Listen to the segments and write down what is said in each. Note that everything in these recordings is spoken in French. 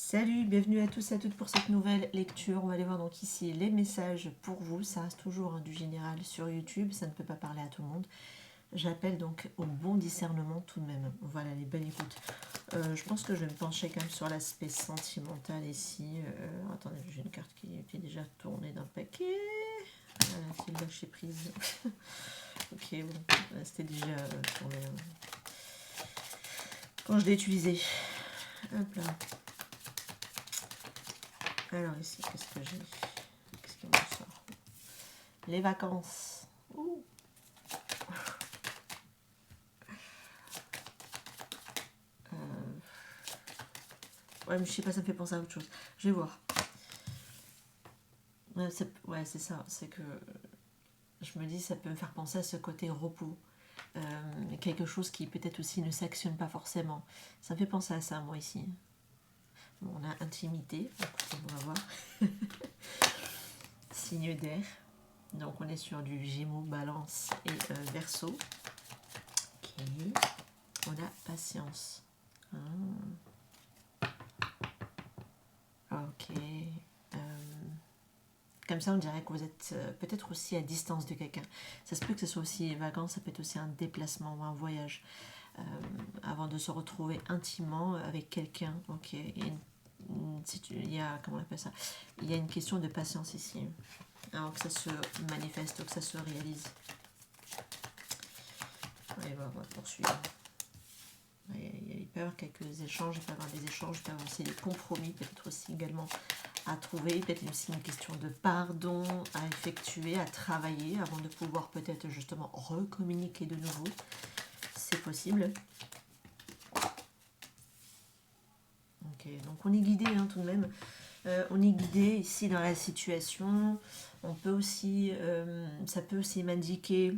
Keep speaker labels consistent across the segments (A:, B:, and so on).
A: Salut, bienvenue à tous et à toutes pour cette nouvelle lecture. On va aller voir donc ici les messages pour vous. Ça reste toujours du général sur YouTube, ça ne peut pas parler à tout le monde. J'appelle donc au bon discernement tout de même. Voilà, les bonnes écoutes. Je pense que je vais me pencher quand même sur l'aspect sentimental ici. Attendez, j'ai une carte qui était déjà tournée d'un paquet. Voilà, c'est le lâcher prise. Ok, bon, c'était déjà tourné quand je l'ai utilisé. Hop là. Alors ici, qu'est-ce que j'ai? Qu'est-ce qui me sort? Les vacances. Ouh. Ouais, mais je sais pas, ça me fait penser à autre chose. Je vais voir. Ouais, c'est ça. C'est que je me dis, ça peut me faire penser à ce côté repos. Quelque chose qui peut-être aussi ne s'actionne pas forcément. Ça me fait penser à ça, moi, ici. Bon, on a intimité. Écoutez, on va voir. Signe d'air. Donc, on est sur du Gémeaux, Balance et Verseau. Ok. On a patience. Ok. Comme ça, on dirait que vous êtes peut-être aussi à distance de quelqu'un. Ça se peut que ce soit aussi les vacances, ça peut être aussi un déplacement ou un voyage. Avant de se retrouver intimement avec quelqu'un. Ok. Il y a, comment on appelle ça? Il y a une question de patience ici. Alors que ça se manifeste, que ça se réalise. Allez, on va poursuivre. Il peut y avoir quelques échanges, il peut y avoir des échanges, il peut y avoir aussi des compromis, peut-être aussi également à trouver, peut-être aussi une question de pardon à effectuer, à travailler avant de pouvoir peut-être justement recommuniquer de nouveau. C'est possible. Ok, donc on est guidé tout de même. On est guidé ici dans la situation. On peut aussi, ça peut aussi m'indiquer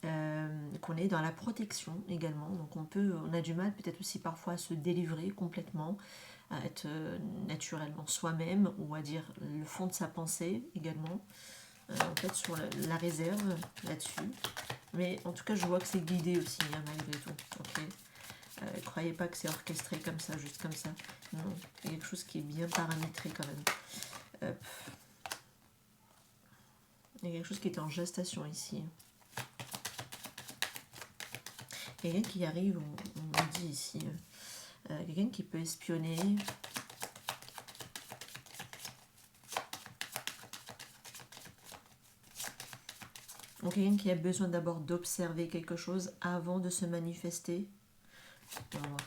A: qu'on est dans la protection également. Donc on a du mal peut-être aussi parfois à se délivrer complètement, à être naturellement soi-même ou à dire le fond de sa pensée également. En fait sur la réserve là-dessus. Mais en tout cas je vois que c'est guidé aussi malgré tout. Okay. Croyez pas que c'est orchestré comme ça, juste comme ça. Non, il y a quelque chose qui est bien paramétré quand même. Il y a quelque chose qui est en gestation ici. Quelqu'un qui arrive, on me dit ici, quelqu'un qui peut espionner. Ou quelqu'un qui a besoin d'abord d'observer quelque chose avant de se manifester. On va voir.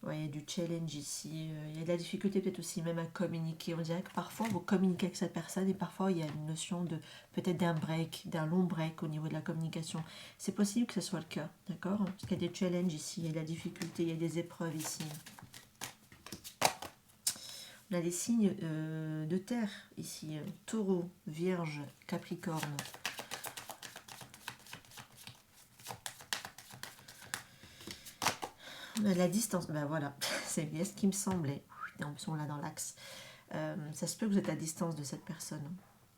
A: Ouais, il y a du challenge ici. Il y a de la difficulté peut-être aussi même à communiquer. On dirait que parfois vous communiquez avec cette personne et parfois il y a une notion de peut-être d'un break, d'un long break au niveau de la communication. C'est possible que ce soit le cas, d'accord? Parce qu'il y a des challenges ici, il y a de la difficulté, il y a des épreuves ici. On a des signes de terre ici. Taureau, Vierge, Capricorne. On a de la distance. Ben voilà, c'est bien ce qui me semblait. En plus, on l'a dans l'axe. Ça se peut que vous êtes à distance de cette personne.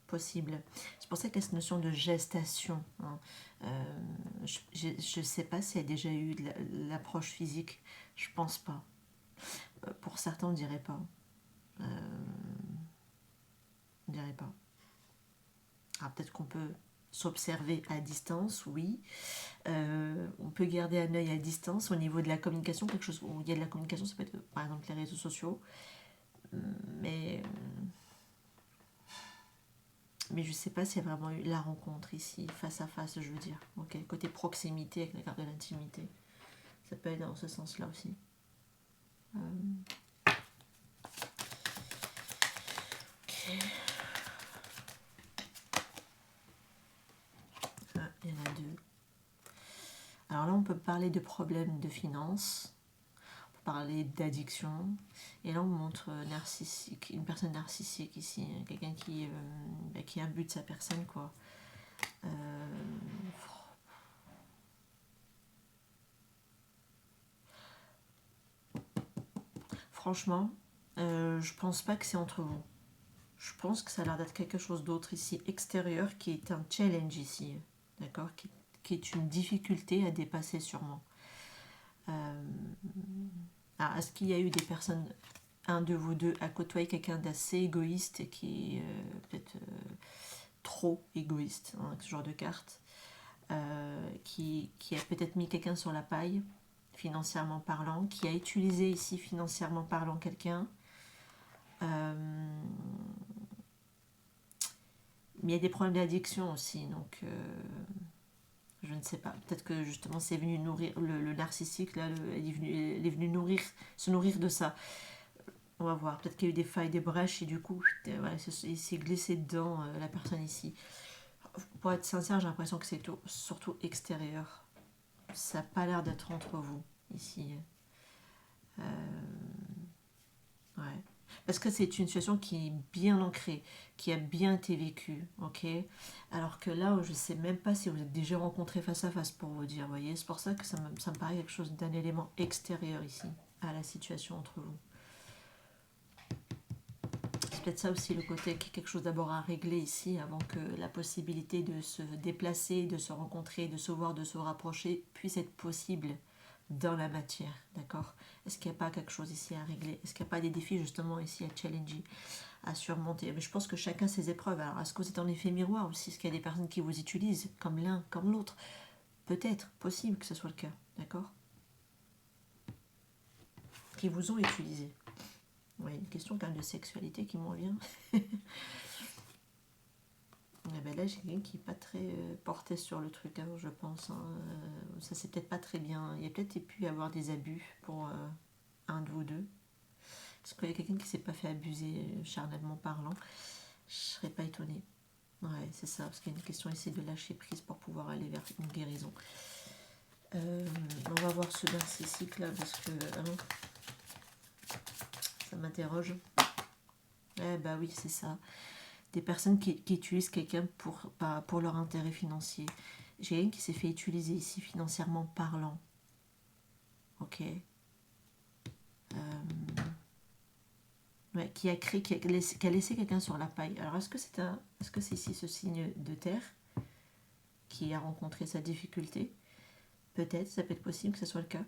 A: Possible. C'est pour ça qu'il y a cette notion de gestation. Je ne sais pas s'il y a déjà eu de l'approche physique. Je pense pas. Pour certains, on ne dirait pas. On dirait pas. Alors peut-être qu'on peut s'observer à distance, oui. On peut garder un œil à distance au niveau de la communication, quelque chose où il y a de la communication, ça peut être par exemple les réseaux sociaux. Mais je ne sais pas s'il y a vraiment eu la rencontre ici, face à face, je veux dire. Ok, côté proximité avec la carte de l'intimité. Ça peut être dans ce sens-là aussi. Ok. Ah, il y en a deux. Alors là, on peut parler de problèmes de finances, on peut parler d'addiction, et là on montre narcissique, une personne narcissique ici, quelqu'un qui imbue de sa personne, quoi. Franchement, je pense pas que c'est entre vous. Je pense que ça a l'air d'être quelque chose d'autre ici, extérieur, qui est un challenge ici, d'accord, qui est une difficulté à dépasser sûrement. Alors, est-ce qu'il y a eu des personnes, un de vous deux, à côtoyer quelqu'un d'assez égoïste et qui est peut-être trop égoïste, hein, ce genre de carte, qui a peut-être mis quelqu'un sur la paille, financièrement parlant, qui a utilisé ici financièrement parlant quelqu'un. Mais il y a des problèmes d'addiction aussi, donc je ne sais pas. Peut-être que justement c'est venu nourrir le narcissique, là, il est venu nourrir, se nourrir de ça. On va voir. Peut-être qu'il y a eu des failles, des brèches, et du coup, voilà, il s'est glissé dedans, la personne ici. Pour être sincère, j'ai l'impression que c'est surtout extérieur. Ça n'a pas l'air d'être entre vous, ici. Ouais. Parce que c'est une situation qui est bien ancrée, qui a bien été vécue, ok. Alors que là, je ne sais même pas si vous êtes déjà rencontrés face à face pour vous dire, vous voyez. C'est pour ça que ça me paraît quelque chose d'un élément extérieur ici, à la situation entre vous. C'est peut-être ça aussi le côté qui est quelque chose d'abord à régler ici avant que la possibilité de se déplacer, de se rencontrer, de se voir, de se rapprocher puisse être possible dans la matière, d'accord? Est-ce qu'il n'y a pas quelque chose ici à régler? Est-ce qu'il n'y a pas des défis justement ici à challenger, à surmonter? Mais je pense que chacun ses épreuves. Alors est-ce que vous êtes en effet miroir aussi? Est-ce qu'il y a des personnes qui vous utilisent comme l'un, comme l'autre? Peut-être, possible que ce soit le cas, d'accord? Qui vous ont utilisé. Oui, une question quand même de sexualité qui m'en vient. Ben là, j'ai quelqu'un qui n'est pas très porté sur le truc, hein, je pense. Hein. Ça, c'est peut-être pas très bien. Il y a peut-être pu y avoir des abus pour un de vous deux. Est-ce qu'il y a quelqu'un qui ne s'est pas fait abuser charnellement parlant? Je ne serais pas étonnée. Ouais, c'est ça, parce qu'il y a une question ici de lâcher prise pour pouvoir aller vers une guérison. On va voir ce narcissique là, parce que ça m'interroge. Eh bah oui, c'est ça. Des personnes qui utilisent quelqu'un pour leur intérêt financier. J'ai quelqu'un qui s'est fait utiliser ici financièrement parlant. Ok. Ouais, qui a laissé quelqu'un sur la paille. Alors est-ce que c'est ici ce signe de terre qui a rencontré sa difficulté? Peut-être, ça peut être possible que ce soit le cas.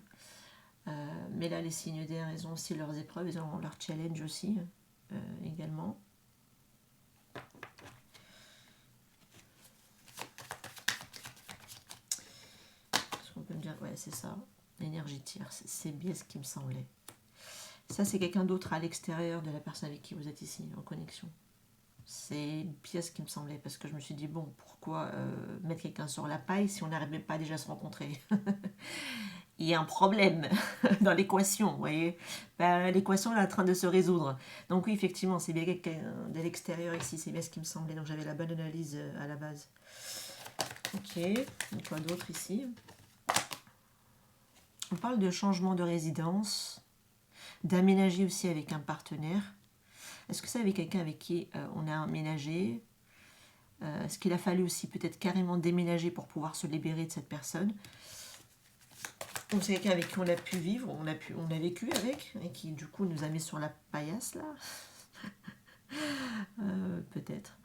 A: Mais là, les signes d'air, ils ont aussi leurs épreuves, ils ont leur challenge aussi, également. Est-ce qu'on peut me dire? Ouais, c'est ça. L'énergie tire, c'est bien ce qui me semblait. Ça, c'est quelqu'un d'autre à l'extérieur de la personne avec qui vous êtes ici, en connexion. C'est une pièce qui me semblait, parce que je me suis dit, bon, pourquoi mettre quelqu'un sur la paille si on n'arrivait pas déjà à se rencontrer? Il y a un problème dans l'équation, vous voyez. Ben, l'équation est en train de se résoudre. Donc oui, effectivement, c'est bien quelqu'un de l'extérieur ici, c'est bien ce qui me semblait. Donc j'avais la bonne analyse à la base. Ok, donc quoi d'autre ici? On parle de changement de résidence, d'aménager aussi avec un partenaire. Est-ce que c'est avec quelqu'un avec qui on a aménagé? Est-ce qu'il a fallu aussi peut-être carrément déménager pour pouvoir se libérer de cette personne? Donc c'est quelqu'un avec qui on a pu vivre, on a vécu avec, et qui du coup nous a mis sur la paillasse là. Peut-être.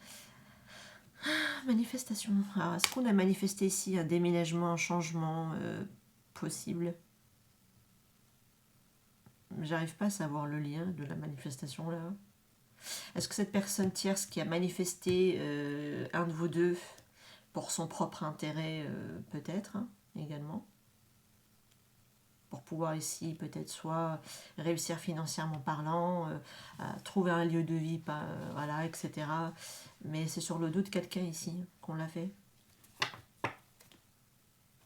A: Manifestation. Alors est-ce qu'on a manifesté ici un déménagement, un changement possible? J'arrive pas à savoir le lien de la manifestation là. Est-ce que cette personne tierce qui a manifesté un de vous deux pour son propre intérêt, peut-être, hein, également, pour pouvoir ici peut-être soit réussir financièrement parlant, trouver un lieu de vie, voilà, etc. Mais c'est sur le dos de quelqu'un ici qu'on l'a fait.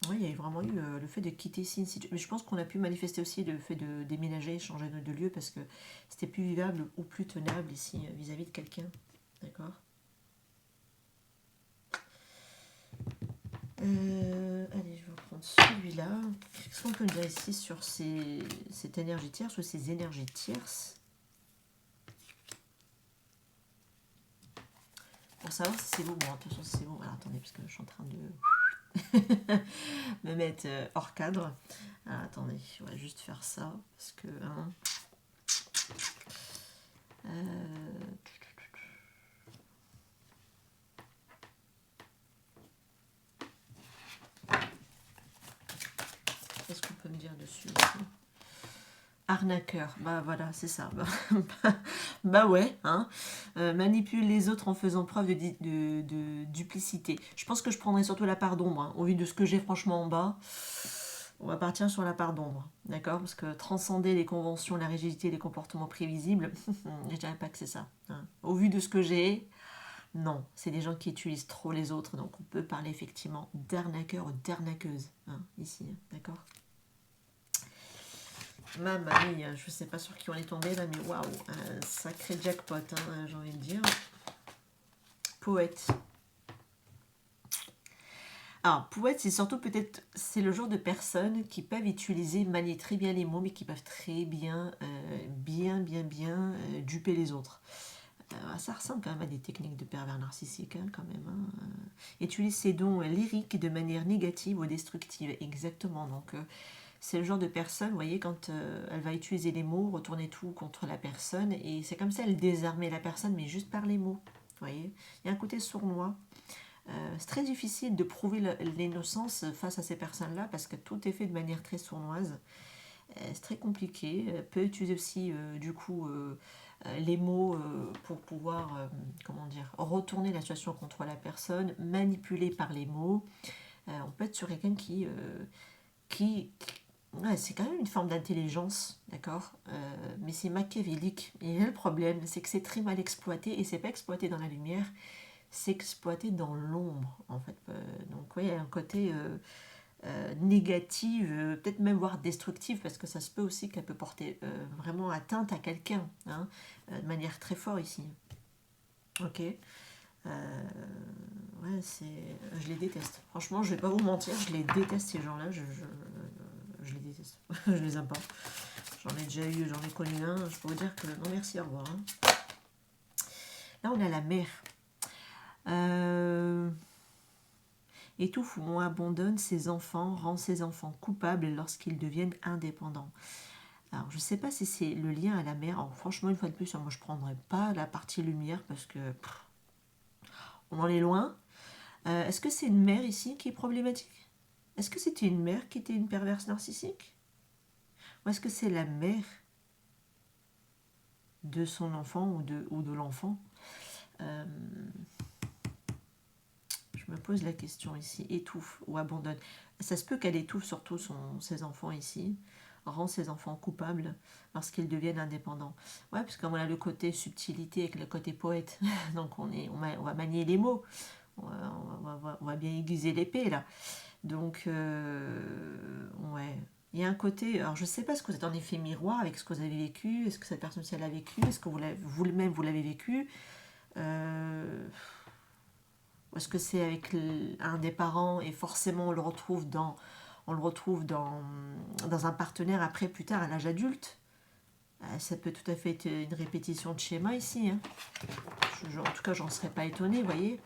A: Oui, il y a vraiment eu le fait de quitter ici une situation. Mais je pense qu'on a pu manifester aussi le fait de déménager, changer de lieu, parce que c'était plus vivable ou plus tenable ici vis-à-vis de quelqu'un. D'accord. Allez, je vais reprendre celui-là. Qu'est-ce qu'on peut dire ici sur cette énergie tierce ou ces énergies tierces? Pour savoir si c'est vous. Bon, attention, si c'est vous. Alors, attendez, parce que je suis en train de me mettre hors cadre. Alors, attendez, on va juste faire ça. Parce que... Hein, qu'est-ce qu'on peut me dire dessus aussi? arnaqueur, bah voilà, c'est ça. Bah ouais, hein. Manipule les autres en faisant preuve de duplicité. Je pense que je prendrais surtout la part d'ombre, hein. Au vu de ce que j'ai franchement en bas, on va partir sur la part d'ombre, d'accord? Parce que transcender les conventions, la rigidité, les comportements prévisibles, je dirais pas que c'est ça, hein. Au vu de ce que j'ai, non, c'est des gens qui utilisent trop les autres, donc on peut parler effectivement d'arnaqueur ou d'arnaqueuse, hein, ici, hein, d'accord? Mamma mia, je sais pas sur qui on est tombé là, mais waouh, un sacré jackpot, hein, j'ai envie de dire. Poète. Alors, poète, c'est surtout peut-être, c'est le genre de personnes qui peuvent utiliser, manier très bien les mots, mais qui peuvent très bien, duper les autres. Ça ressemble quand même à des techniques de pervers narcissiques, hein, quand même. Hein. Utilise ses dons lyriques de manière négative ou destructive, exactement. Donc, c'est le genre de personne, vous voyez, quand elle va utiliser les mots, retourner tout contre la personne, et c'est comme ça, elle désarmait la personne, mais juste par les mots. Vous voyez, il y a un côté sournois. C'est très difficile de prouver l'innocence face à ces personnes-là parce que tout est fait de manière très sournoise. C'est très compliqué. Elle peut utiliser aussi, du coup, les mots pour pouvoir, comment dire, retourner la situation contre la personne, manipuler par les mots. On peut être sur quelqu'un qui ouais, c'est quand même une forme d'intelligence, d'accord, mais c'est machiavélique. Et là, le problème, c'est que c'est très mal exploité et c'est pas exploité dans la lumière, c'est exploité dans l'ombre, en fait. Donc, oui, il y a un côté négatif, peut-être même voire destructif, parce que ça se peut aussi qu'elle peut porter vraiment atteinte à quelqu'un, hein, de manière très forte ici. Ok. Ouais, je les déteste. Franchement, je vais pas vous mentir, je les déteste ces gens-là. Je les déteste. Je les aime pas. J'en ai déjà eu, j'en ai connu un. Je peux vous dire que non merci, au revoir. Hein. Là, on a la mère. Étouffe ou on abandonne ses enfants, rend ses enfants coupables lorsqu'ils deviennent indépendants. Alors, je ne sais pas si c'est le lien à la mère. Alors, franchement, une fois de plus, moi, je ne prendrais pas la partie lumière parce que on en est loin. Est-ce que c'est une mère ici qui est problématique? Est-ce que c'était une mère qui était une perverse narcissique? Ou est-ce que c'est la mère de son enfant ou de l'enfant? Je me pose la question ici. Étouffe ou abandonne. Ça se peut qu'elle étouffe surtout ses enfants ici, rend ses enfants coupables lorsqu'ils deviennent indépendants. Ouais, parce qu'on a le côté subtilité avec le côté poète. Donc on va manier les mots. On va bien aiguiser l'épée là. Donc, ouais. Il y a un côté, alors je ne sais pas ce que vous êtes en effet miroir avec ce que vous avez vécu, est-ce que cette personne-ci elle a vécu, est-ce que vous-même vous l'avez vécu, est-ce que c'est avec un des parents et forcément on le retrouve dans un partenaire après plus tard à l'âge adulte. Ça peut tout à fait être une répétition de schéma ici. Hein. En tout cas, j'en serais pas étonnée, vous voyez.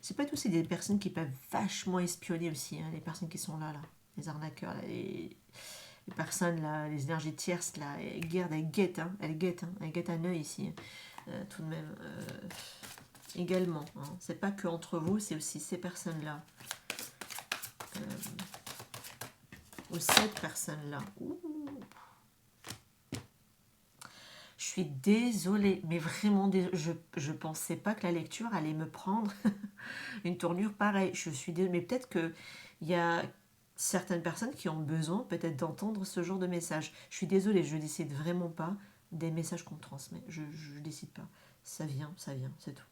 A: C'est pas tout, c'est des personnes qui peuvent vachement espionner aussi, hein, les personnes qui sont là, les arnaqueurs, là, les personnes là, les énergies tierces là, elles guettent, hein, elles guettent un œil ici, tout de même, également. Hein. C'est pas que entre vous, c'est aussi ces personnes-là. Ou cette personne-là. Je suis désolée, mais vraiment, je pensais pas que la lecture allait me prendre une tournure pareille. Je suis désolée, mais peut-être qu'il y a certaines personnes qui ont besoin peut-être d'entendre ce genre de message. Je suis désolée, je ne décide vraiment pas des messages qu'on me transmet. Je ne décide pas. Ça vient, c'est tout.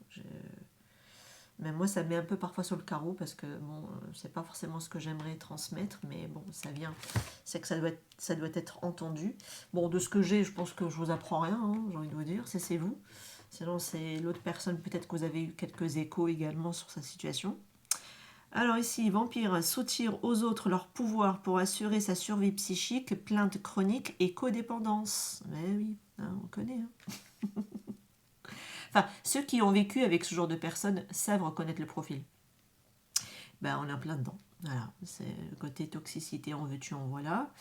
A: Même moi, ça me met un peu parfois sur le carreau parce que bon, c'est pas forcément ce que j'aimerais transmettre, mais bon, ça vient. C'est que ça doit être entendu. Bon, de ce que j'ai, je pense que je vous apprends rien, hein, j'ai envie de vous dire, c'est vous. Sinon, c'est l'autre personne, peut-être que vous avez eu quelques échos également sur sa situation. Alors ici, vampire soutire aux autres leur pouvoir pour assurer sa survie psychique, plainte chronique et codépendance. Mais oui, hein, on connaît. Hein. Enfin, ceux qui ont vécu avec ce genre de personnes savent reconnaître le profil. Ben, on est en plein dedans. Voilà, c'est le côté toxicité, en veux-tu, en voilà.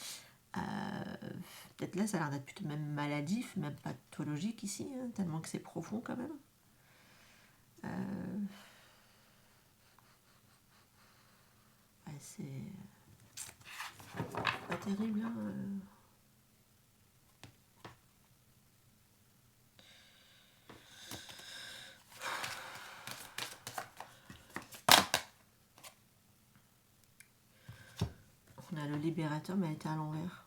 A: Peut-être là, ça a l'air d'être plutôt même maladif, même pathologique ici, hein, tellement que c'est profond quand même. Ouais, Pas terrible, hein. On a le libérateur, mais elle était à l'envers.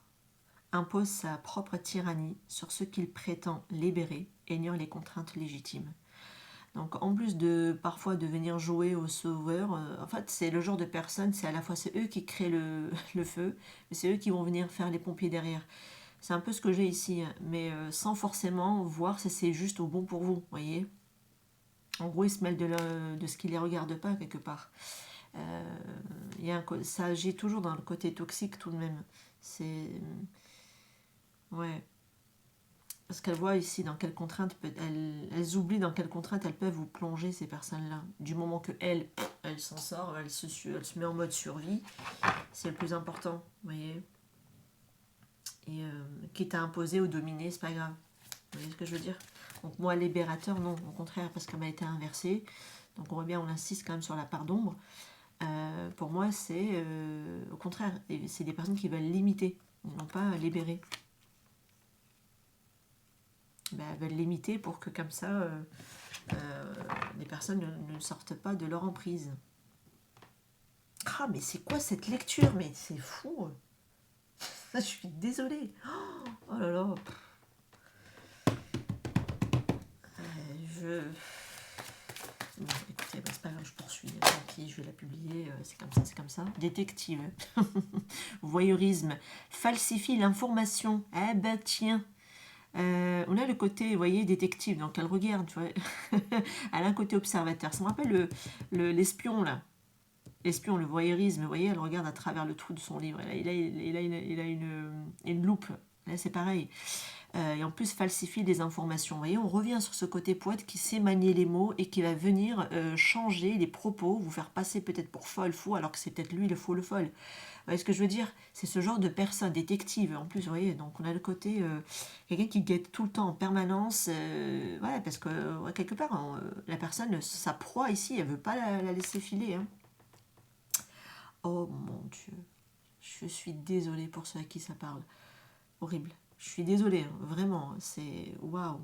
A: Impose sa propre tyrannie sur ceux qu'il prétend libérer, ignore les contraintes légitimes. Donc en plus de parfois de venir jouer au sauveur, en fait c'est le genre de personne, c'est à la fois c'est eux qui créent le feu, mais c'est eux qui vont venir faire les pompiers derrière. C'est un peu ce que j'ai ici, hein, mais sans forcément voir si c'est juste ou bon pour vous, voyez. En gros, ils se mêlent de ce qui les regarde pas quelque part. Y a ça agit toujours dans le côté toxique tout de même. C'est... Ouais. Parce qu'elles voient ici dans quelles contraintes, elles oublient dans quelles contraintes elles peuvent vous plonger, ces personnes-là. Du moment que elle s'en sort, elle se met en mode survie, c'est le plus important, vous voyez. Et quitte à imposer ou dominer, c'est pas grave. Vous voyez ce que je veux dire? Donc moi, libérateur, non, au contraire, parce qu'elle m'a été inversée. Donc on voit bien, on insiste quand même sur la part d'ombre. Pour moi, c'est au contraire, c'est des personnes qui veulent limiter, non pas libérer. Elles veulent limiter pour que comme ça, les personnes ne sortent pas de leur emprise. Ah, mais c'est quoi cette lecture? Mais c'est fou. Je suis désolée. Oh là là. Bon, écoutez, c'est pas grave, je poursuis. Tant pis, je vais la publier. C'est comme ça, c'est comme ça. Détective. Voyeurisme. Falsifie l'information. Eh ben tiens. On a le côté, vous voyez, détective, donc elle regarde, tu vois. Elle a un côté observateur. Ça me rappelle l'espion, là. L'espion, le voyeurisme, vous voyez, elle regarde à travers le trou de son livre. Il a une loupe. Là, c'est pareil. Et en plus, falsifie des informations. Vous voyez, on revient sur ce côté poète qui sait manier les mots et qui va venir changer les propos, vous faire passer peut-être pour folle, fou, alors que c'est peut-être lui le faux, le folle. Vous voyez ce que je veux dire? C'est ce genre de personne, détective. En plus, vous voyez, donc on a le côté quelqu'un qui guette tout le temps en permanence. Ouais, parce que quelque part, la personne, sa proie ici, elle veut pas la laisser filer. Hein. Oh mon Dieu, je suis désolée pour ceux à qui ça parle. Horrible. Je suis désolée, hein, vraiment. C'est waouh.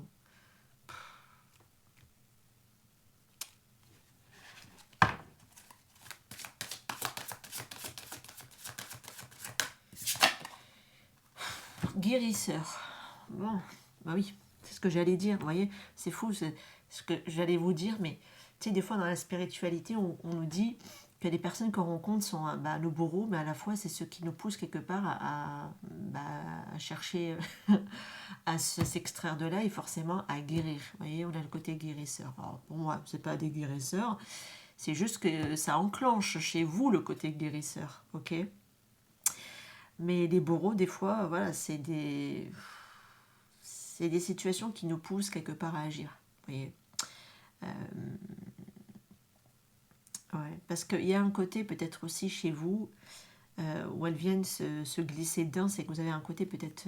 A: Guérisseur. Bon, bah oui, c'est ce que j'allais dire. Vous voyez, c'est fou, c'est ce que j'allais vous dire, mais tu sais, des fois dans la spiritualité, on nous dit que les personnes qu'on rencontre sont nos bourreaux, mais à la fois, c'est ceux qui nous poussent quelque part à chercher à s'extraire de là et forcément à guérir. Vous voyez, on a le côté guérisseur. Alors, pour moi, c'est pas des guérisseurs, c'est juste que ça enclenche chez vous le côté guérisseur, ok? Mais les bourreaux, des fois, voilà, c'est des situations qui nous poussent quelque part à agir. Vous voyez. Ouais, parce qu'il y a un côté peut-être aussi chez vous où elles viennent se glisser dedans, c'est que vous avez un côté peut-être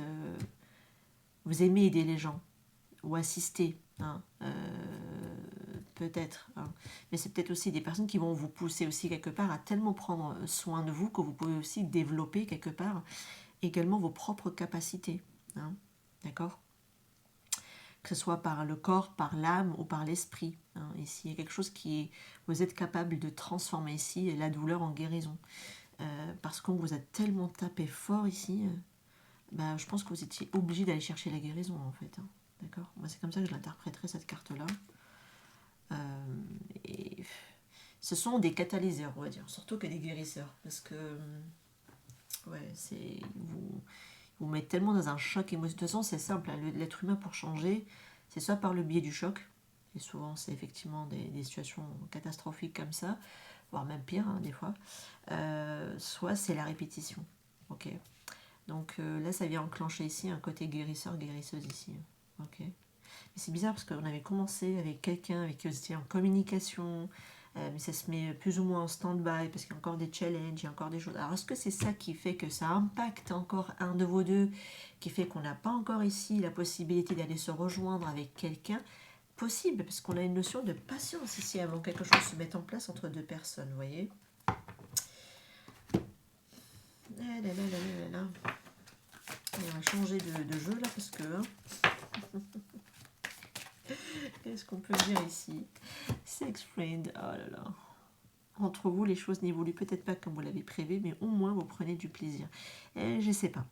A: vous aimez aider les gens ou assister, hein, peut-être. Hein. Mais c'est peut-être aussi des personnes qui vont vous pousser aussi quelque part à tellement prendre soin de vous que vous pouvez aussi développer quelque part également vos propres capacités. Hein. D'accord? Que ce soit par le corps, par l'âme ou par l'esprit. Hein. Ici, il y a quelque chose qui vous êtes capable de transformer ici la douleur en guérison. Parce qu'on vous a tellement tapé fort ici, je pense que vous étiez obligé d'aller chercher la guérison en fait. Hein. D'accord? Moi, c'est comme ça que je l'interpréterai cette carte-là. Et ce sont des catalyseurs, on va dire, surtout que des guérisseurs. Parce que, ouais, c'est. Vous mettez tellement dans un choc émotionnel. De toute façon, c'est simple. Hein, l'être humain, pour changer, c'est soit par le biais du choc, et souvent, c'est effectivement des situations catastrophiques comme ça, voire même pire, hein, des fois, soit c'est la répétition. Ok. Donc là, ça vient enclencher ici un côté guérisseur, guérisseuse ici. Ok. Et c'est bizarre parce qu'on avait commencé avec quelqu'un avec qui on était en communication, mais ça se met plus ou moins en stand-by parce qu'il y a encore des challenges, il y a encore des choses. Alors est-ce que c'est ça qui fait que ça impacte encore un de vos deux, qui fait qu'on n'a pas encore ici la possibilité d'aller se rejoindre avec quelqu'un? Possible, parce qu'on a une notion de patience ici avant que quelque chose se mette en place entre deux personnes, vous voyez. là là là là là. Et on va changer de jeu là parce que... Hein, qu'est-ce qu'on peut dire ici? Sex friend, oh là là. Entre vous, les choses n'évoluent peut-être pas comme vous l'avez prévu, mais au moins vous prenez du plaisir. Et je sais pas.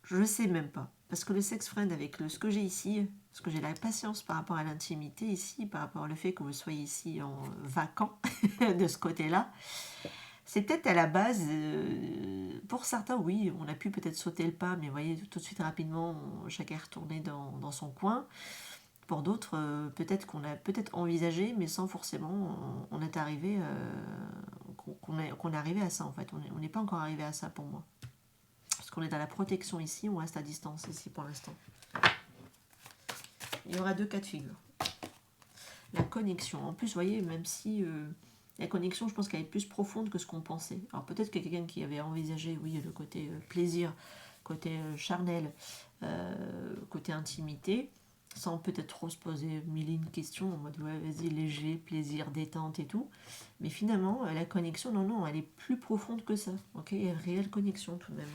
A: Je sais même pas. Parce que le sex friend, avec ce que j'ai ici, parce que j'ai la patience par rapport à l'intimité ici, par rapport au fait que vous soyez ici en vacant de ce côté-là, c'est peut-être à la base, pour certains, oui, on a pu peut-être sauter le pas, mais vous voyez, tout de suite rapidement, chacun est retourné dans son coin. Pour d'autres, peut-être qu'on a peut-être envisagé, mais sans forcément, on est arrivé, qu'on est arrivé à ça en fait. On n'est pas encore arrivé à ça pour moi. Parce qu'on est dans la protection ici, on reste à distance ici pour l'instant. Il y aura deux cas de figure. La connexion. En plus, vous voyez, même si la connexion, je pense qu'elle est plus profonde que ce qu'on pensait. Alors peut-être que quelqu'un qui avait envisagé, oui, le côté plaisir, côté charnel, côté intimité, sans peut-être trop se poser mille et une questions, en mode, ouais, vas-y, léger, plaisir, détente et tout. Mais finalement, la connexion, non, elle est plus profonde que ça. Ok, il y a une réelle connexion tout de même.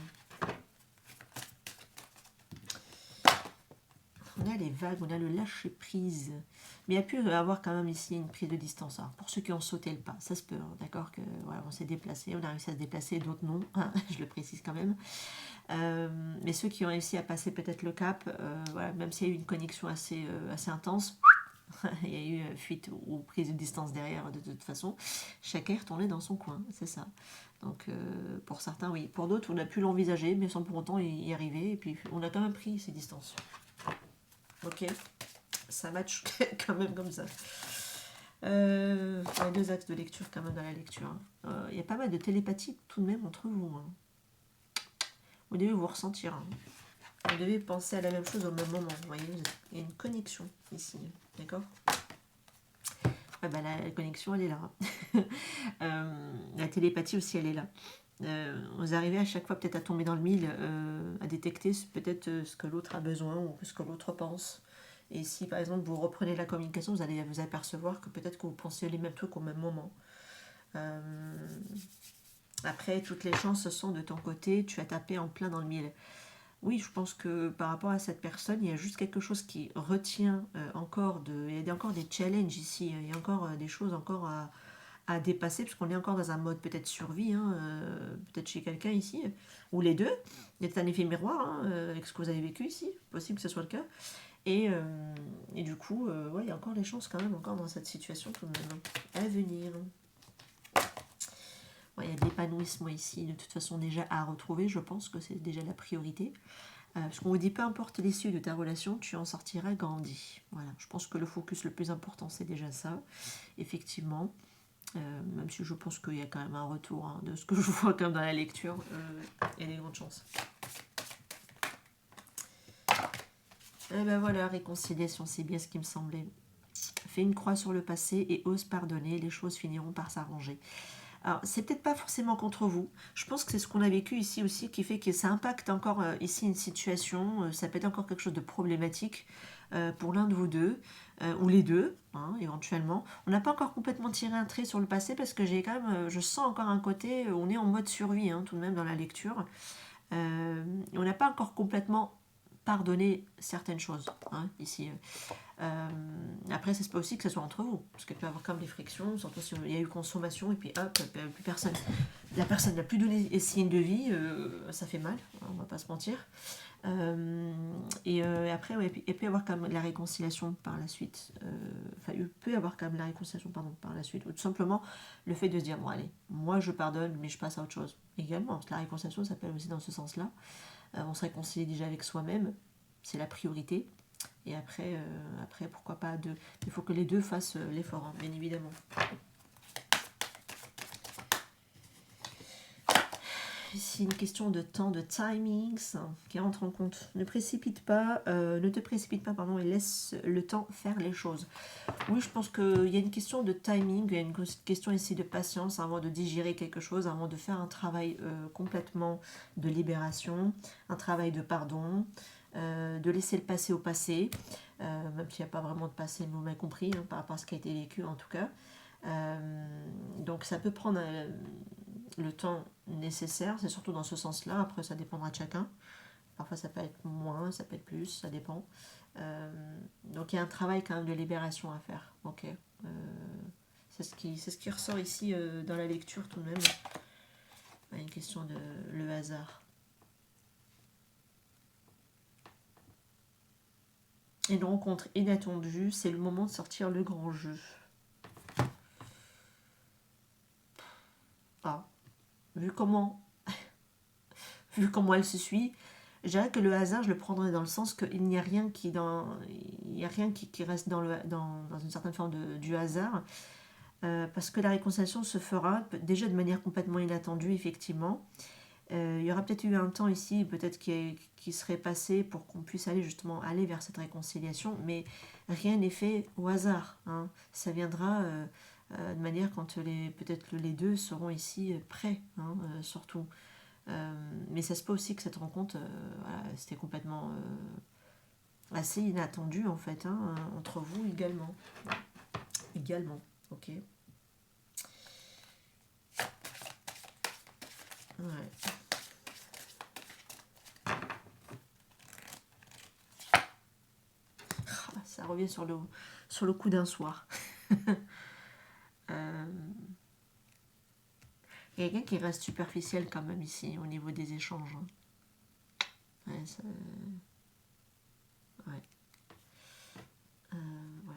A: On a les vagues, on a le lâcher prise. Mais il y a pu avoir quand même ici une prise de distance. Alors, pour ceux qui ont sauté le pas, ça se peut, hein, d'accord, que voilà, on s'est déplacé, on a réussi à se déplacer, d'autres non, hein, je le précise quand même. Mais ceux qui ont réussi à passer peut-être le cap, voilà, même s'il y a eu une connexion assez intense, il y a eu fuite ou prise de distance derrière de toute façon, chacun est retourné dans son coin, c'est ça. Donc pour certains, oui. Pour d'autres, on a pu l'envisager, mais sans pour autant y arriver, et puis on a quand même pris ces distances. Ok, ça match quand même comme ça. Il y a deux axes de lecture quand même dans la lecture. Il y a pas mal de télépathie tout de même entre vous. Hein. Vous devez vous ressentir. Hein. Vous devez penser à la même chose au même moment. Vous voyez, il y a une connexion ici. D'accord ? Ouais, bah, la connexion, elle est là. La télépathie aussi, elle est là. Vous arrivez à chaque fois peut-être à tomber dans le mille, à détecter peut-être ce que l'autre a besoin ou ce que l'autre pense. Et si par exemple vous reprenez la communication, vous allez vous apercevoir que peut-être que vous pensez les mêmes trucs au même moment. Après, toutes les chances sont de ton côté, tu as tapé en plein dans le mille. Oui, je pense que par rapport à cette personne, il y a juste quelque chose qui retient encore il y a encore des challenges ici, il y a encore des choses encore à dépasser, parce qu'on est encore dans un mode peut-être survie, hein, peut-être chez quelqu'un ici, ou les deux. Il y a un effet miroir hein, avec ce que vous avez vécu ici, possible que ce soit le cas. Et du coup, ouais, il y a encore des chances quand même, encore dans cette situation tout de même, à venir. Ouais, il y a de l'épanouissement ici, de toute façon déjà à retrouver, je pense que c'est déjà la priorité. Parce qu'on vous dit, peu importe l'issue de ta relation, tu en sortiras grandi. Voilà, je pense que le focus le plus important, c'est déjà ça, effectivement. Même si je pense qu'il y a quand même un retour hein, de ce que je vois comme dans la lecture, il y a des grandes chances. Et ben voilà, réconciliation, c'est bien ce qui me semblait. Fais une croix sur le passé et ose pardonner, les choses finiront par s'arranger. Alors, c'est peut-être pas forcément contre vous. Je pense que c'est ce qu'on a vécu ici aussi qui fait que ça impacte encore ici une situation. Ça peut être encore quelque chose de problématique pour l'un de vous deux, ou les deux, hein, éventuellement. On n'a pas encore complètement tiré un trait sur le passé parce que j'ai quand même, je sens encore un côté, on est en mode survie hein, tout de même dans la lecture. On n'a pas encore complètement pardonné certaines choses hein, ici. Après, ça se peut aussi que ce soit entre vous, parce qu'il peut y avoir comme des frictions, surtout s'il y a eu consommation, et puis hop, plus personne. La personne n'a plus donné signe de vie, ça fait mal, on va pas se mentir. Après, ouais, il peut y avoir quand même la réconciliation par la suite. Enfin, il peut y avoir quand même la réconciliation par la suite, ou tout simplement le fait de se dire, bon allez, moi je pardonne, mais je passe à autre chose. Également, parce que la réconciliation s'appelle aussi dans ce sens-là. On se réconcilie déjà avec soi-même, c'est la priorité. Et après, pourquoi pas deux. Il faut que les deux fassent l'effort, hein, bien évidemment. Ici, une question de temps, de timings qui rentre en compte. Ne te précipite pas, et laisse le temps faire les choses. Oui, je pense qu'il y a une question de timing, il y a une question ici de patience avant de digérer quelque chose, avant de faire un travail complètement de libération, un travail de pardon, de laisser le passé au passé, même s'il n'y a pas vraiment de passé, vous m'avez compris, hein, par rapport à ce qui a été vécu en tout cas. Donc ça peut prendre le temps nécessaire, c'est surtout dans ce sens-là, après ça dépendra de chacun. Parfois ça peut être moins, ça peut être plus, ça dépend. Donc il y a un travail quand même de libération à faire. Ok. C'est ce qui ressort ici dans la lecture tout de même. Il y a une question de le hasard. Une rencontre inattendue, c'est le moment de sortir le grand jeu. Ah, vu comment, vu comment elle se suit, je dirais que le hasard, je le prendrais dans le sens qu'il n'y a rien qui, il n'y a rien qui reste dans une certaine forme du hasard. Parce que la réconciliation se fera déjà de manière complètement inattendue, effectivement. Il y aura peut-être eu un temps ici, peut-être qui serait passé pour qu'on puisse aller justement aller vers cette réconciliation, mais rien n'est fait au hasard. Hein. Ça viendra de manière quand peut-être les deux seront ici prêts, hein, surtout. Mais ça se peut aussi que cette rencontre, voilà, c'était complètement assez inattendu en fait, hein, entre vous également. Également, ok. Ouais. Ça revient sur le coup d'un soir. Il y a quelqu'un qui reste superficiel quand même ici au niveau des échanges. Hein. Ouais, ouais. Ouais.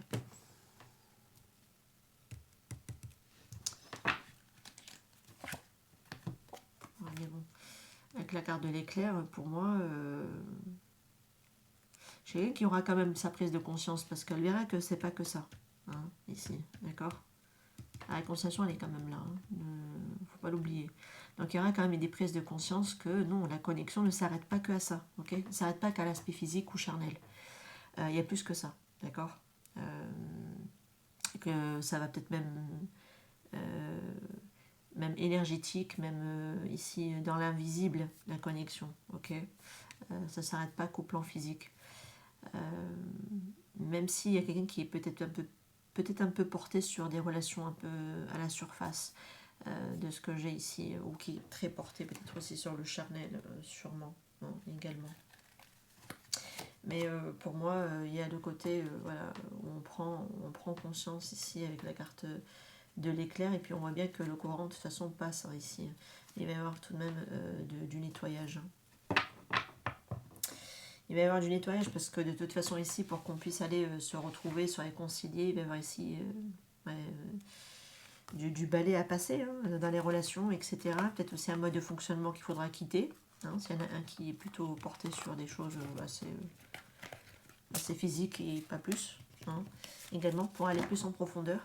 A: Mais bon. Avec la carte de l'éclair, pour moi, j'ai quelqu'un qui aura quand même sa prise de conscience parce qu'elle verra que c'est pas que ça. Hein, ici, d'accord. La réconciliation, elle est quand même là. Hein. Faut pas l'oublier. Donc il y aura quand même des prises de conscience que non, la connexion ne s'arrête pas que à ça. Ok, ne s'arrête pas qu'à l'aspect physique ou charnel. Il y a plus que ça. D'accord. Que ça va peut-être même énergétique, même ici dans l'invisible, la connexion. Ok. Ça ne s'arrête pas qu'au plan physique. Même s'il y a quelqu'un qui est peut-être un peu porté sur des relations un peu à la surface de ce que j'ai ici, ou qui est très porté peut-être aussi sur le charnel, sûrement, hein, également. Mais pour moi, il y a le côté voilà, où on prend conscience ici avec la carte de l'éclair, et puis on voit bien que le courant de toute façon passe hein, ici. Il va y avoir tout de même du nettoyage. Il va y avoir du nettoyage parce que de toute façon ici, pour qu'on puisse aller se retrouver, se réconcilier, il va y avoir ici du balai à passer hein, dans les relations, etc. Peut-être aussi un mode de fonctionnement qu'il faudra quitter. Hein, s'il y en a un qui est plutôt porté sur des choses assez physiques et pas plus. Hein. Également pour aller plus en profondeur.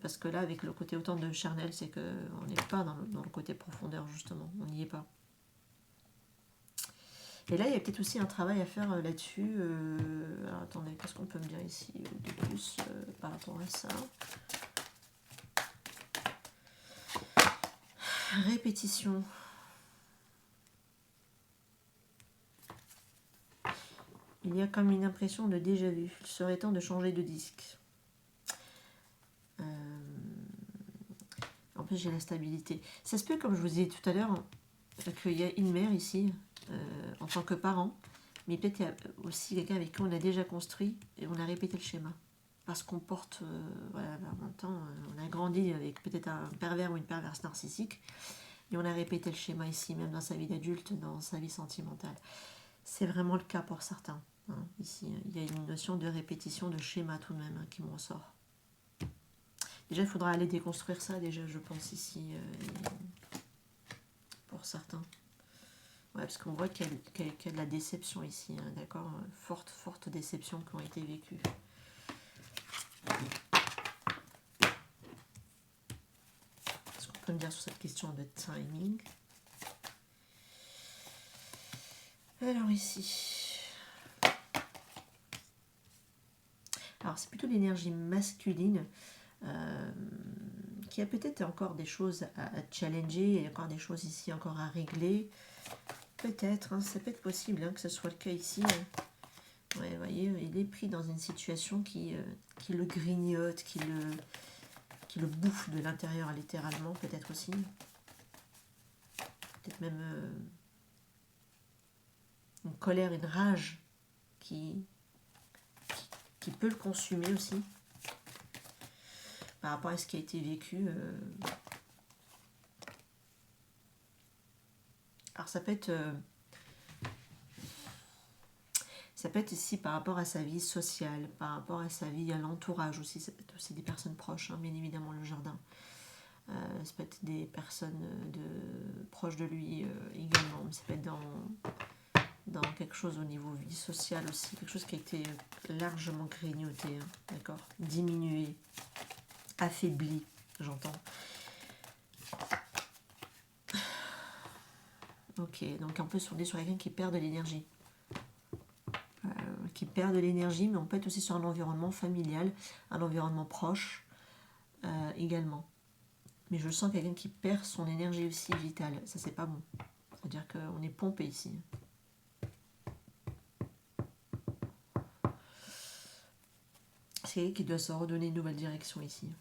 A: Parce que là, avec le côté autant de charnel, c'est qu'on n'est pas dans le côté profondeur, justement. On n'y est pas. Et là, il y a peut-être aussi un travail à faire là-dessus. Alors, attendez, qu'est-ce qu'on peut me dire ici de plus par rapport à ça? Répétition. Il y a comme une impression de déjà-vu. Il serait temps de changer de disque. En plus, j'ai la stabilité. Ça se peut, comme je vous ai dit tout à l'heure, qu'il y a une mère ici, en tant que parent, mais peut-être qu'il y a aussi quelqu'un avec qui on a déjà construit et on a répété le schéma. Parce qu'on porte, voilà, en même temps, on a grandi avec peut-être un pervers ou une perverse narcissique, et on a répété le schéma ici, même dans sa vie d'adulte, dans sa vie sentimentale. C'est vraiment le cas pour certains. Hein. Ici, il y a une notion de répétition de schéma tout de même hein, qui me ressort. Déjà, il faudra aller déconstruire ça, déjà, je pense, ici, pour certains. Ouais, parce qu'on voit qu'il y a de la déception ici, hein, d'accord. Forte déception qui ont été vécues. Qu'est-ce qu'on peut me dire sur cette question de timing? Alors ici... Alors c'est plutôt l'énergie masculine qui a peut-être encore des choses à challenger, et encore des choses ici encore à régler. Peut-être, hein, ça peut être possible hein, que ce soit le cas ici. Ouais, vous voyez, il est pris dans une situation qui le grignote, qui le bouffe de l'intérieur littéralement, peut-être aussi. peut-être même une colère, une rage qui peut le consumer aussi, par rapport à ce qui a été vécu. Alors ça peut être ici par rapport à sa vie sociale, par rapport à sa vie à l'entourage aussi, ça peut être aussi des personnes proches, hein, bien évidemment le jardin. Ça peut être des personnes proches de lui également, mais ça peut être dans quelque chose au niveau vie sociale aussi, quelque chose qui a été largement grignoté, hein, d'accord, diminué, affaibli, j'entends. Ok, donc un peu on est sur quelqu'un qui perd de l'énergie. Mais on peut être aussi sur un environnement familial, un environnement proche également. Mais je sens quelqu'un qui perd son énergie aussi vitale. Ça, c'est pas bon. C'est-à-dire qu'on est pompé ici. C'est quelqu'un qui doit se redonner une nouvelle direction ici.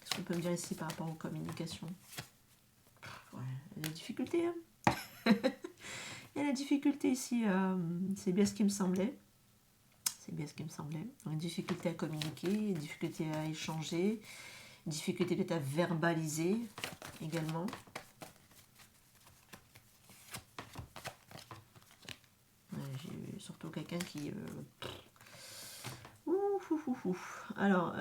A: Qu'est-ce qu'on peut me dire ici par rapport aux communications? Ouais, il y a des difficultés. Hein. Il y a la difficulté ici. C'est bien ce qui me semblait. Donc, une difficulté à communiquer, une difficulté à échanger, une difficulté peut-être à verbaliser également. Ouais, j'ai eu surtout quelqu'un qui... Alors,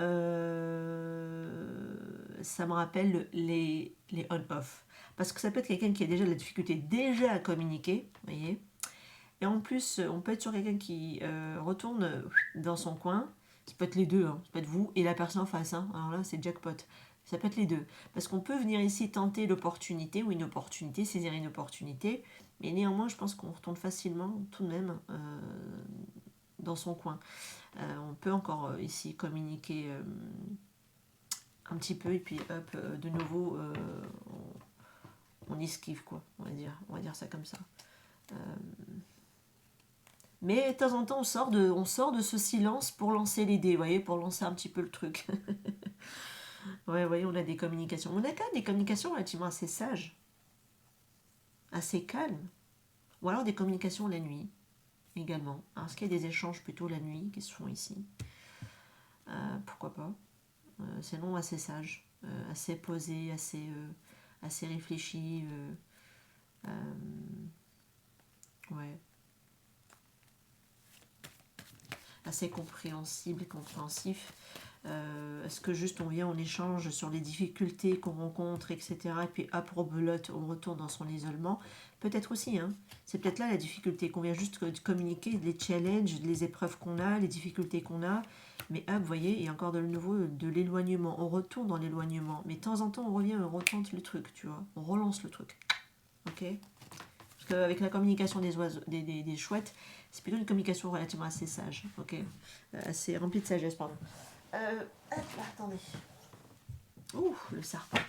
A: ça me rappelle les on-off. Parce que ça peut être quelqu'un qui a déjà de la difficulté déjà à communiquer, vous voyez. Et en plus, on peut être sur quelqu'un qui retourne dans son coin. Ça peut être les deux, hein. Ça peut être vous et la personne en face. Hein. Alors là, c'est jackpot. Ça peut être les deux. Parce qu'on peut venir ici tenter l'opportunité ou une opportunité, saisir une opportunité. Mais néanmoins, je pense qu'on retourne facilement, tout de même, dans son coin. On peut encore ici communiquer un petit peu et puis hop, de nouveau, on esquive, quoi. On va dire ça comme ça. Mais de temps en temps, on sort de ce silence pour lancer les dés, vous voyez, pour lancer un petit peu le truc. Ouais, vous voyez, on a des communications. On a quand même des communications relativement assez sages, assez calmes. Ou alors des communications la nuit, également. Alors, est-ce qu'il y a des échanges plutôt la nuit qui se font ici? Pourquoi pas. Sinon, assez sage, assez posé, assez réfléchi. Ouais. Assez compréhensible et compréhensif. Est-ce que juste on vient, on échange sur les difficultés qu'on rencontre, etc. Et puis hop, rebelote, on retourne dans son isolement. Peut-être aussi, hein. C'est peut-être là la difficulté, qu'on vient juste de communiquer les challenges, les épreuves qu'on a, les difficultés qu'on a. Mais hop, vous voyez, il y a encore de nouveau de l'éloignement. On retourne dans l'éloignement. Mais de temps en temps, on revient, on retente le truc, tu vois. On relance le truc. Ok? Parce qu'avec la communication des oiseaux, des chouettes, c'est plutôt une communication relativement assez sage. Ok? Assez remplie de sagesse, pardon. Hop là, attendez. Ouh, le serpent.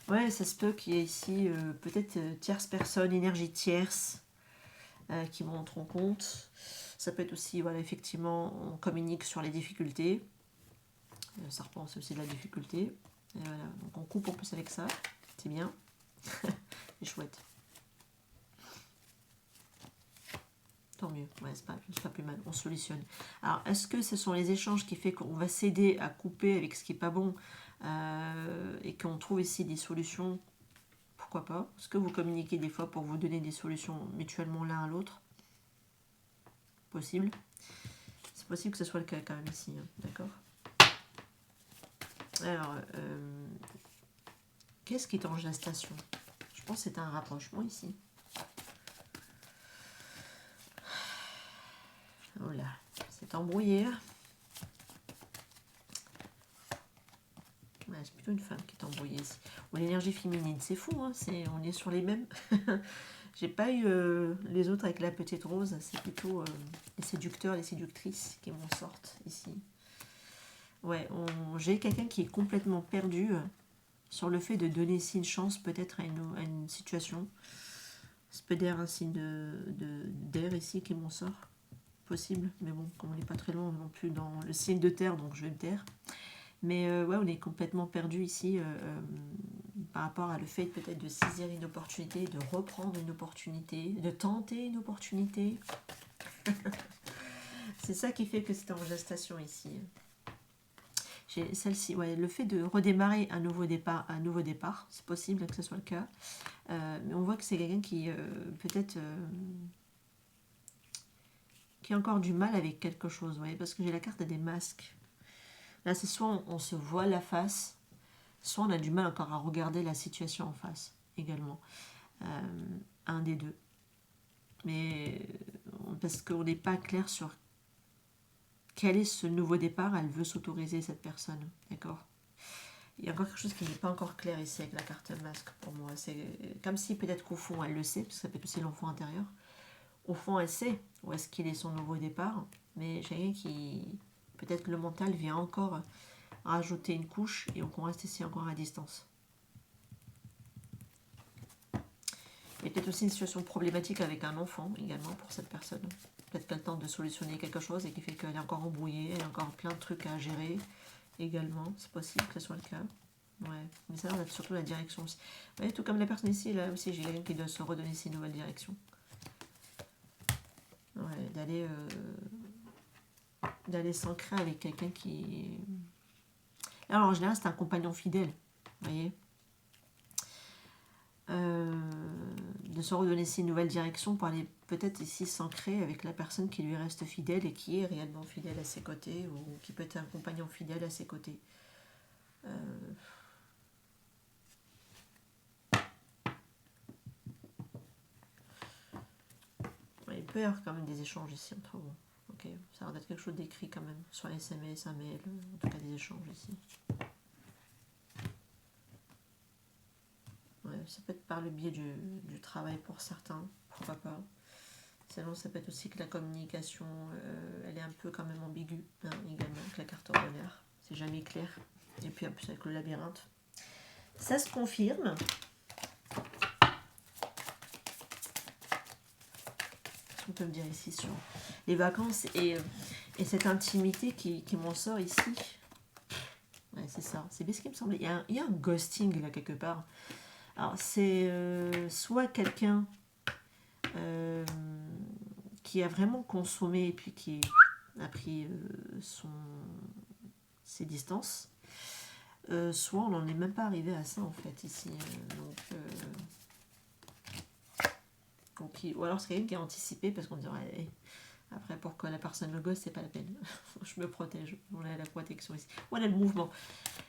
A: Ouais, ça se peut qu'il y ait ici peut-être tierce personne, énergie tierce qui montre en compte. Ça peut être aussi, voilà, effectivement, on communique sur les difficultés. Le serpent, c'est aussi de la difficulté. Et voilà, donc on coupe en plus avec ça. C'est bien. C'est chouette. Tant mieux, ouais, c'est pas plus mal, on solutionne. Alors, est-ce que ce sont les échanges qui fait qu'on va s'aider à couper avec ce qui n'est pas bon et qu'on trouve ici des solutions? Pourquoi pas? Est-ce que vous communiquez des fois pour vous donner des solutions mutuellement l'un à l'autre? Possible. C'est possible que ce soit le cas quand même ici, hein, d'accord? Alors, qu'est-ce qui est en gestation? Je pense que c'est un rapprochement ici. Oh là, c'est embrouillé. Ouais, c'est plutôt une femme qui est embrouillée ici. Ou l'énergie féminine, c'est fou, hein, on est sur les mêmes. J'ai pas eu les autres avec la petite rose, c'est plutôt les séducteurs, les séductrices qui m'en sortent ici. Ouais, j'ai quelqu'un qui est complètement perdu sur le fait de donner ici une chance peut-être à une situation. Ça peut être un signe d'air ici qui m'en sort. Possible, mais bon, comme on n'est pas très loin non plus dans le signe de terre, donc je vais me taire. Mais ouais, on est complètement perdu ici par rapport à le fait peut-être de saisir une opportunité, de reprendre une opportunité, de tenter une opportunité. C'est ça qui fait que c'est en gestation ici. J'ai celle-ci, ouais, le fait de redémarrer un nouveau départ, c'est possible que ce soit le cas. Mais on voit que c'est quelqu'un qui peut-être qui a encore du mal avec quelque chose, ouais, parce que j'ai la carte des masques. Là, c'est soit on se voit la face, soit on a du mal encore à regarder la situation en face également. Un des deux. Mais parce qu'on n'est pas clair sur quel est ce nouveau départ, elle veut s'autoriser cette personne, d'accord? Il y a encore quelque chose qui n'est pas encore clair ici avec la carte masque pour moi. C'est comme si peut-être qu'au fond elle le sait, parce que ça peut être aussi l'enfant intérieur. Au fond elle sait où est-ce qu'il est son nouveau départ, mais j'ai rien qui... Peut-être que le mental vient encore rajouter une couche et qu'on reste ici encore à distance. Il y a peut-être aussi une situation problématique avec un enfant également pour cette personne. Peut-être qu'elle tente de solutionner quelque chose et qui fait qu'elle est encore embrouillée, elle a encore plein de trucs à gérer également. C'est possible que ce soit le cas. Ouais, mais ça, on a surtout la direction aussi. Ouais, tout comme la personne ici, là aussi, j'ai quelqu'un qui doit se redonner ses nouvelles directions. Ouais, d'aller s'ancrer avec quelqu'un qui... Alors, en général, c'est un compagnon fidèle, vous voyez, de se redonner ses nouvelles directions pour aller peut-être ici s'ancrer avec la personne qui lui reste fidèle et qui est réellement fidèle à ses côtés, ou qui peut être un compagnon fidèle à ses côtés. Ouais, il peut y avoir quand même des échanges ici entre vous. Ok, ça va être quelque chose d'écrit quand même, soit SMS, un mail, en tout cas des échanges ici. Ouais, ça peut être par le biais du travail pour certains, pourquoi pas. Sinon, ça peut être aussi que la communication, elle est un peu quand même ambiguë, hein, également, avec la carte ordinaire. C'est jamais clair. Et puis, en plus, avec le labyrinthe. Ça se confirme. Qu'est-ce qu'on peut me dire ici sur les vacances et cette intimité qui m'en sort ici? Ouais, c'est ça. C'est bien ce qui me semblait. Il y a un ghosting là quelque part. Alors, c'est soit quelqu'un qui a vraiment consommé et puis qui a pris ses distances, soit on n'en est même pas arrivé à ça en fait ici. Ou alors c'est quelqu'un qui a anticipé parce qu'on dirait après pour que la personne le gosse, c'est pas la peine. Je me protège. On a la protection ici. On a le mouvement.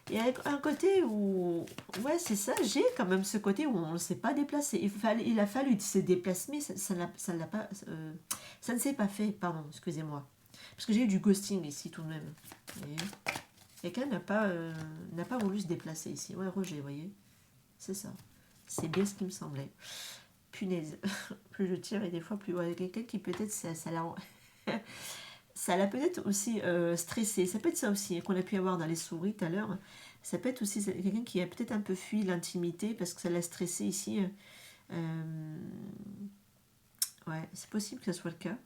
A: Il y a un côté où, ouais, c'est ça, j'ai quand même ce côté où on ne s'est pas déplacé. Il a fallu se déplacer, mais ça ne s'est pas fait, pardon, excusez-moi. Parce que j'ai eu du ghosting ici tout de même. Quelqu'un n'a pas voulu se déplacer ici. Ouais, rejet, vous voyez. C'est ça. C'est bien ce qui me semblait. Punaise. Plus je tire et des fois plus... Ouais, quelqu'un qui peut-être, ça l'a peut-être aussi stressé. Ça peut être ça aussi, qu'on a pu avoir dans les souris tout à l'heure. Ça peut être aussi quelqu'un qui a peut-être un peu fui l'intimité parce que ça l'a stressé ici. Ouais, c'est possible que ce soit le cas.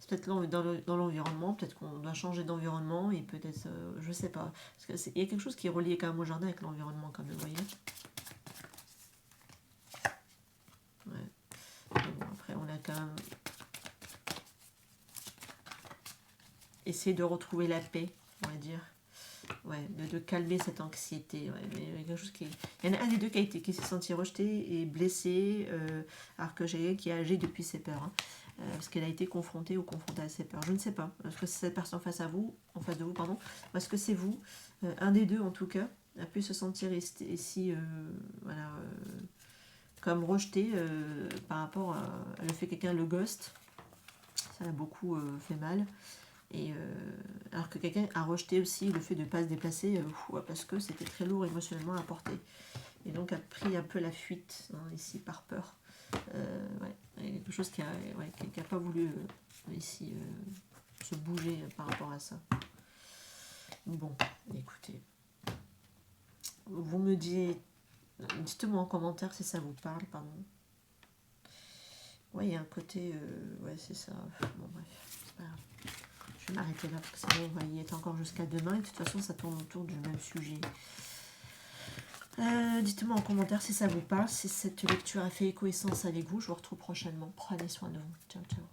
A: C'est peut-être dans l'environnement, peut-être qu'on doit changer d'environnement et peut-être, je sais pas. Parce qu'il y a quelque chose qui est relié quand même au jardin avec l'environnement quand même, vous voyez. Ouais. Bon, après, on a quand même essayé de retrouver la paix, on va dire. Ouais, de calmer cette anxiété. Ouais, mais il y a quelque chose qui... Il y en a un des deux qui s'est senti rejeté et blessé, alors que j'ai qui a agi depuis ses peurs. Hein, parce qu'elle a été confrontée ou confrontée à ses peurs. Je ne sais pas. Est-ce que c'est cette personne en face de vous, pardon, ou est-ce que c'est vous, un des deux en tout cas, a pu se sentir ici, voilà, comme rejeté par rapport à le fait que quelqu'un le ghost. Ça a beaucoup fait mal. Et alors que quelqu'un a rejeté aussi le fait de ne pas se déplacer parce que c'était très lourd émotionnellement à porter. Et donc a pris un peu la fuite ici par peur. Ouais, il y a quelque chose qui a pas voulu ici se bouger par rapport à ça. Bon, écoutez. Vous me dites, dites-moi en commentaire si ça vous parle, pardon. Ouais, il y a un côté... ouais, c'est ça. Bon, bref, c'est pas grave. Je vais m'arrêter là, parce que sinon, on va y être encore jusqu'à demain. Et de toute façon, ça tourne autour du même sujet. Dites-moi en commentaire si ça vous parle, si cette lecture a fait écho et sens avec vous. Je vous retrouve prochainement. Prenez soin de vous. Ciao, ciao.